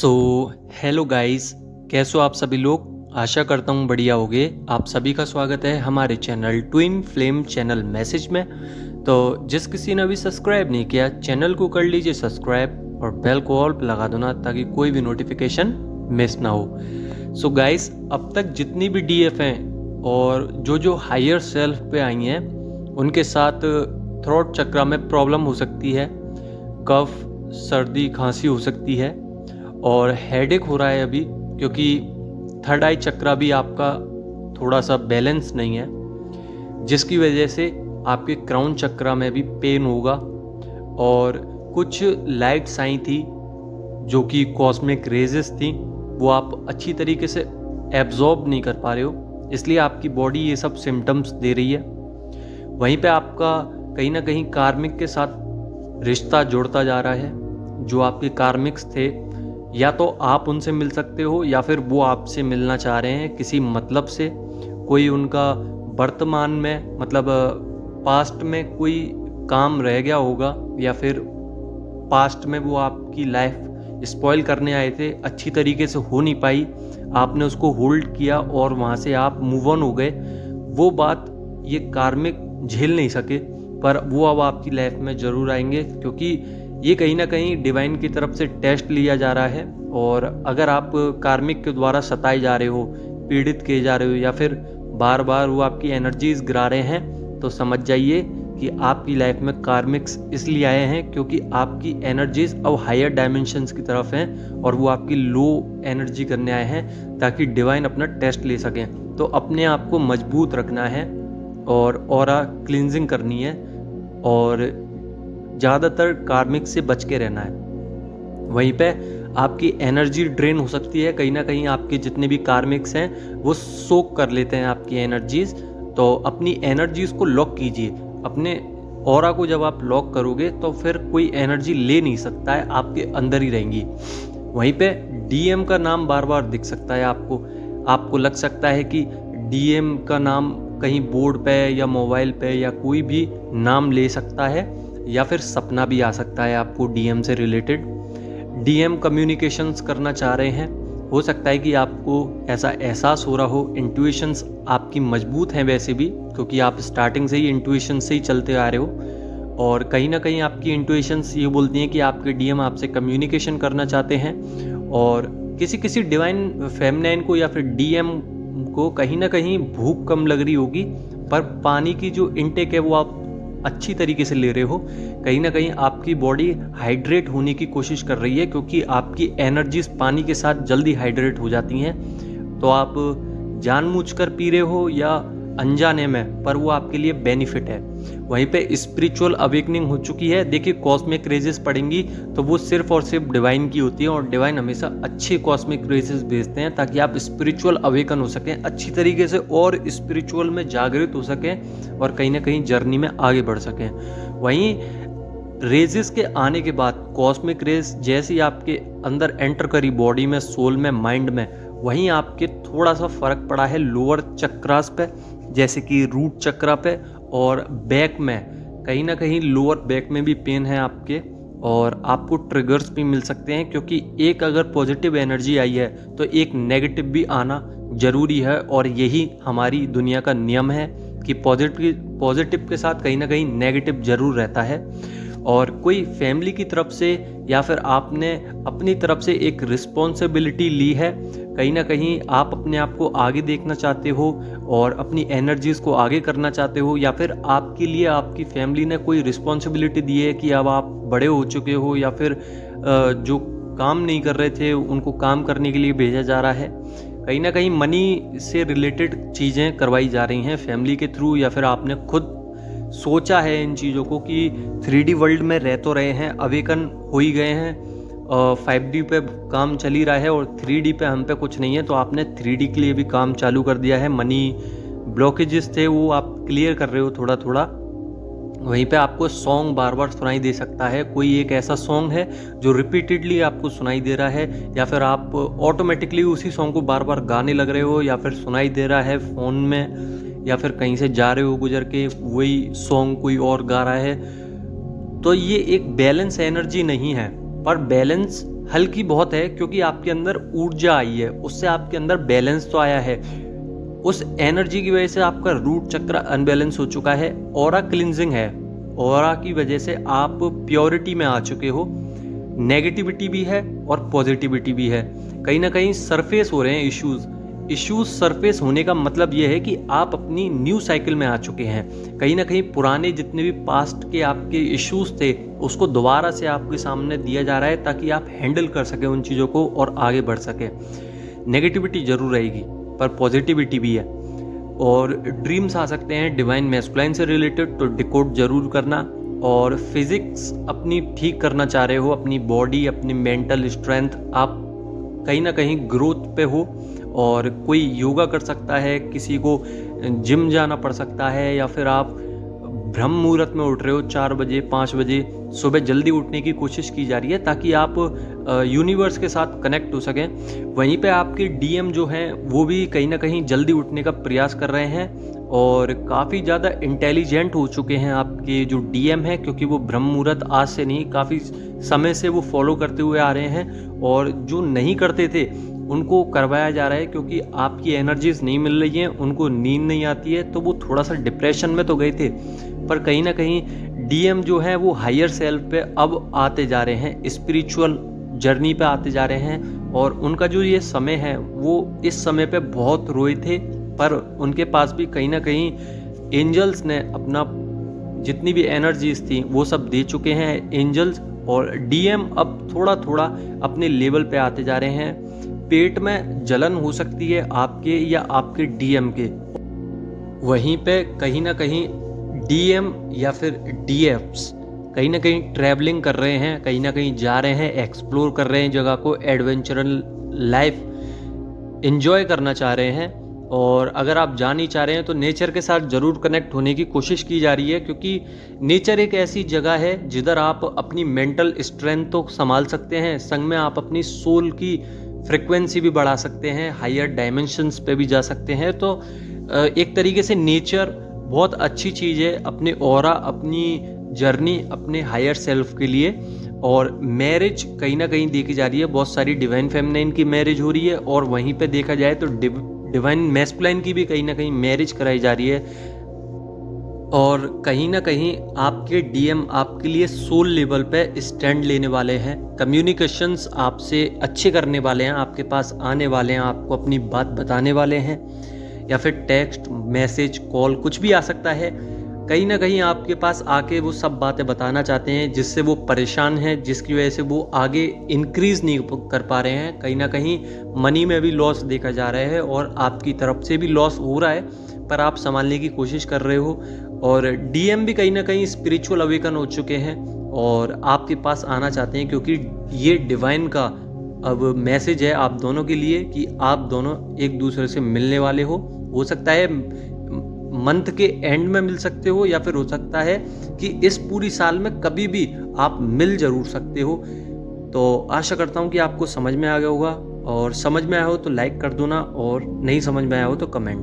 So hello guys, कैसे हो आप सभी लोग। आशा करता हूँ बढ़िया होगे। आप सभी का स्वागत है हमारे channel twin flame channel message में। तो जिस किसी ने अभी सब्सक्राइब नहीं किया चैनल को कर लीजिए सब्सक्राइब और बेल को ऑल पे लगा दो ना, ताकि कोई भी नोटिफिकेशन मिस ना हो। सो गाइस, अब तक जितनी भी डीएफ हैं और जो हायर सेल्फ पे आई हैं उनके साथ थ्रोट चक्र में प्रॉब्लम हो सकती है, कफ सर्दी खांसी हो सकती है और हेडेक हो रहा है अभी, क्योंकि थर्ड आई चक्रा भी आपका थोड़ा सा बैलेंस नहीं है, जिसकी वजह से आपके क्राउन चक्रा में भी पेन होगा। और कुछ लाइट्स आई थी जो कि कॉस्मिक रेजेस थी, वो आप अच्छी तरीके से एब्जॉर्ब नहीं कर पा रहे हो, इसलिए आपकी बॉडी ये सब सिम्टम्स दे रही है। वहीं पे आपका कहीं ना कहीं कार्मिक के साथ रिश्ता जुड़ता जा रहा है। जो आपके कार्मिक्स थे, या तो आप उनसे मिल सकते हो या फिर वो आपसे मिलना चाह रहे हैं किसी मतलब से। कोई उनका वर्तमान में मतलब पास्ट में कोई काम रह गया होगा, या फिर पास्ट में वो आपकी लाइफ स्पॉइल करने आए थे, अच्छी तरीके से हो नहीं पाई, आपने उसको होल्ड किया और वहाँ से आप मूव ऑन हो गए। वो बात ये कार्मिक झेल नहीं सके, पर वो अब आपकी लाइफ में ज़रूर आएंगे, क्योंकि ये कहीं ना कहीं डिवाइन की तरफ से टेस्ट लिया जा रहा है। और अगर आप कार्मिक के द्वारा सताए जा रहे हो, पीड़ित किए जा रहे हो, या फिर बार बार वो आपकी एनर्जीज गिरा रहे हैं, तो समझ जाइए कि आपकी लाइफ में कार्मिक्स इसलिए आए हैं क्योंकि आपकी एनर्जीज अब हायर डायमेंशंस की तरफ हैं और वो आपकी लो एनर्जी करने आए हैं, ताकि डिवाइन अपना टेस्ट ले सकें। तो अपने आप को मजबूत रखना है और ऑरा क्लींजिंग करनी है और ज़्यादातर कार्मिक से बच के रहना है। वहीं पे आपकी एनर्जी ड्रेन हो सकती है, कहीं ना कहीं आपके जितने भी कार्मिक्स हैं वो सोक कर लेते हैं आपकी एनर्जीज। तो अपनी एनर्जीज को लॉक कीजिए। अपने ऑरा को जब आप लॉक करोगे तो फिर कोई एनर्जी ले नहीं सकता है, आपके अंदर ही रहेंगी। वहीं पे डीएम का नाम बार बार दिख सकता है आपको लग सकता है कि डीएम का नाम कहीं बोर्ड पे या मोबाइल पे या कोई भी नाम ले सकता है, या फिर सपना भी आ सकता है आपको डीएम से रिलेटेड। डीएम कम्युनिकेशंस करना चाह रहे हैं, हो सकता है कि आपको ऐसा एहसास हो रहा हो। इंट्यूशंस आपकी मजबूत हैं वैसे भी, क्योंकि आप स्टार्टिंग से ही इंट्यूशन से ही चलते आ रहे हो, और कहीं ना कहीं आपकी इंट्यूशंस ये बोलती हैं कि आपके डीएम आपसे कम्युनिकेशन करना चाहते हैं। और किसी डिवाइन फेमिनाइन को या फिर डीएम को कहीं ना कहीं भूख कम लग रही होगी, पर पानी की जो इनटेक है वो आप अच्छी तरीके से ले रहे हो। कहीं ना कहीं आपकी बॉडी हाइड्रेट होने की कोशिश कर रही है, क्योंकि आपकी एनर्जीज पानी के साथ जल्दी हाइड्रेट हो जाती हैं। तो आप जानबूझकर पी रहे हो या अनजाने में, पर वो आपके लिए बेनिफिट है। वहीं पे स्पिरिचुअल अवेकनिंग हो चुकी है। देखिए, कॉस्मिक रेजेस पड़ेंगी तो वो सिर्फ और सिर्फ डिवाइन की होती है, और डिवाइन हमेशा अच्छे कॉस्मिक रेजेस भेजते हैं ताकि आप स्पिरिचुअल अवेकन हो सकें अच्छी तरीके से, और स्पिरिचुअल में जागृत हो सकें और कहीं ना कहीं जर्नी में आगे बढ़ सकें। वहीं रेजेस के आने के बाद कॉस्मिक रेज जैसे ही आपके अंदर एंटर करी, बॉडी में, सोल में, माइंड में, वहीं आपके थोड़ा सा फर्क पड़ा है लोअर चक्रास पे, जैसे कि रूट चक्रा पे और बैक में। कहीं ना कहीं लोअर बैक में भी पेन है आपके, और आपको ट्रिगर्स भी मिल सकते हैं, क्योंकि एक अगर पॉजिटिव एनर्जी आई है तो एक नेगेटिव भी आना जरूरी है। और यही हमारी दुनिया का नियम है कि पॉजिटिव के साथ कहीं ना कहीं नेगेटिव जरूर रहता है। और कोई फैमिली की तरफ से या फिर आपने अपनी तरफ से एक रिस्पॉन्सिबिलिटी ली है, कहीं ना कहीं आप अपने आप को आगे देखना चाहते हो और अपनी एनर्जीज को आगे करना चाहते हो, या फिर आपके लिए आपकी फैमिली ने कोई रिस्पॉन्सिबिलिटी दी है कि अब आप बड़े हो चुके हो, या फिर जो काम नहीं कर रहे थे उनको काम करने के लिए भेजा जा रहा है। कहीं ना कहीं मनी से रिलेटेड चीज़ें करवाई जा रही हैं फैमिली के थ्रू, या फिर आपने खुद सोचा है इन चीज़ों को कि 3D वर्ल्ड में रह तो रहे हैं, अवेकन हो ही गए हैं, 5D पे काम चल ही रहा है और 3D पे हम पे कुछ नहीं है, तो आपने 3D के लिए भी काम चालू कर दिया है। मनी ब्लॉकेजेस थे वो आप क्लियर कर रहे हो थोड़ा थोड़ा। वहीं पे आपको सॉन्ग बार बार सुनाई दे सकता है, कोई एक ऐसा सॉन्ग है जो रिपीटेडली आपको सुनाई दे रहा है, या फिर आप ऑटोमेटिकली उसी सॉन्ग को बार बार गाने लग रहे हो, या फिर सुनाई दे रहा है फ़ोन में, या फिर कहीं से जा रहे हो गुजर के वही सॉन्ग कोई और गा रहा है। तो ये एक बैलेंस एनर्जी नहीं है, पर बैलेंस हल्की बहुत है, क्योंकि आपके अंदर ऊर्जा आई है, उससे आपके अंदर बैलेंस तो आया है। उस एनर्जी की वजह से आपका रूट चक्र अनबैलेंस हो चुका है। ऑरा क्लिनजिंग है, ऑरा की वजह से आप प्योरिटी में आ चुके हो। नेगेटिविटी भी है और पॉजिटिविटी भी है। कहीं ना कहीं सरफेस हो रहे हैं इश्यूज सरफेस होने का मतलब ये है कि आप अपनी न्यू साइकिल में आ चुके हैं। कहीं ना कहीं पुराने जितने भी पास्ट के आपके इश्यूज थे, उसको दोबारा से आपके सामने दिया जा रहा है, ताकि आप हैंडल कर सके उन चीज़ों को और आगे बढ़ सके। नेगेटिविटी जरूर रहेगी, पर पॉजिटिविटी भी है। और ड्रीम्स आ सकते हैं डिवाइन मैस्कुलाइन से रिलेटेड, तो डिकोड जरूर करना। और फिजिक्स अपनी ठीक करना चाह रहे हो, अपनी बॉडी, अपनी मेंटल स्ट्रेंथ, आप कहीं ना कहीं ग्रोथ पे हो। और कोई योगा कर सकता है, किसी को जिम जाना पड़ सकता है, या फिर आप ब्रह्म मुहूर्त में उठ रहे हो 4 बजे 5 बजे सुबह जल्दी उठने की कोशिश की जा रही है, ताकि आप यूनिवर्स के साथ कनेक्ट हो सकें। वहीं पे आपके डीएम जो हैं वो भी कहीं ना कहीं जल्दी उठने का प्रयास कर रहे हैं, और काफ़ी ज़्यादा इंटेलिजेंट हो चुके हैं आपके जो डीएम हैं, क्योंकि वो ब्रह्म मुहूर्त आज से नहीं, काफ़ी समय से वो फॉलो करते हुए आ रहे हैं। और जो नहीं करते थे उनको करवाया जा रहा है, क्योंकि आपकी एनर्जीज नहीं मिल रही हैं, उनको नींद नहीं आती है, तो वो थोड़ा सा डिप्रेशन में तो गए थे, पर कहीं ना कहीं डीएम जो है वो हायर सेल्फ पे अब आते जा रहे हैं, स्पिरिचुअल जर्नी पे आते जा रहे हैं। और उनका जो ये समय है, वो इस समय पे बहुत रोए थे, पर उनके पास भी कहीं ना कहीं एंजल्स ने अपना जितनी भी एनर्जीज थी वो सब दे चुके हैं एंजल्स। और डीएम अब थोड़ा थोड़ा अपने लेवल पे आते जा रहे हैं। पेट में जलन हो सकती है आपके या आपके डीएम के, वहीं पे कहीं ना कहीं डीएम या फिर डीएफ्स कहीं ना कहीं ट्रैवलिंग कर रहे हैं, कहीं ना कहीं जा रहे हैं, एक्सप्लोर कर रहे हैं जगह को, एडवेंचरल लाइफ एंजॉय करना चाह रहे हैं। और अगर आप जा नहीं चाह रहे हैं तो नेचर के साथ ज़रूर कनेक्ट होने की कोशिश की जा रही है, क्योंकि नेचर एक ऐसी जगह है जिधर आप अपनी मेंटल स्ट्रेंथ तो संभाल सकते हैं, संग में आप अपनी सोल की फ्रिक्वेंसी भी बढ़ा सकते हैं, हायर डायमेंशंस पे भी जा सकते हैं। तो एक तरीके से नेचर बहुत अच्छी चीज़ है अपने ऑरा, अपनी जर्नी, अपने हायर सेल्फ के लिए। और मैरिज कहीं ना कहीं देखी जा रही है, बहुत सारी डिवाइन फेमिनाइन की मैरिज हो रही है, और वहीं पे देखा जाए तो डिवाइन मैस्कुलाइन की भी कहीं ना कहीं मैरिज कराई जा रही है। और कहीं ना कहीं आपके डीएम आपके लिए सोल लेवल पे स्टैंड लेने वाले हैं, कम्युनिकेशंस आपसे अच्छे करने वाले हैं, आपके पास आने वाले हैं, आपको अपनी बात बताने वाले हैं, या फिर टेक्स्ट मैसेज कॉल कुछ भी आ सकता है। कहीं ना कहीं आपके पास आके वो सब बातें बताना चाहते हैं जिससे वो परेशान हैं, जिसकी वजह से वो आगे इंक्रीज़ नहीं कर पा रहे हैं। कहीं ना कहीं मनी में भी लॉस देखा जा रहा है, और आपकी तरफ से भी लॉस हो रहा है, पर आप संभालने की कोशिश कर रहे हो। और डीएम भी कहीं ना कहीं स्पिरिचुअल अवेकन हो चुके हैं और आपके पास आना चाहते हैं, क्योंकि ये डिवाइन का अब मैसेज है आप दोनों के लिए कि आप दोनों एक दूसरे से मिलने वाले हो सकता है मंथ के एंड में मिल सकते हो, या फिर हो सकता है कि इस पूरी साल में कभी भी आप मिल जरूर सकते हो। तो आशा करता हूँ कि आपको समझ में आ गया होगा, और समझ में आया हो तो लाइक कर दो ना, और नहीं समझ में आया हो तो कमेंट।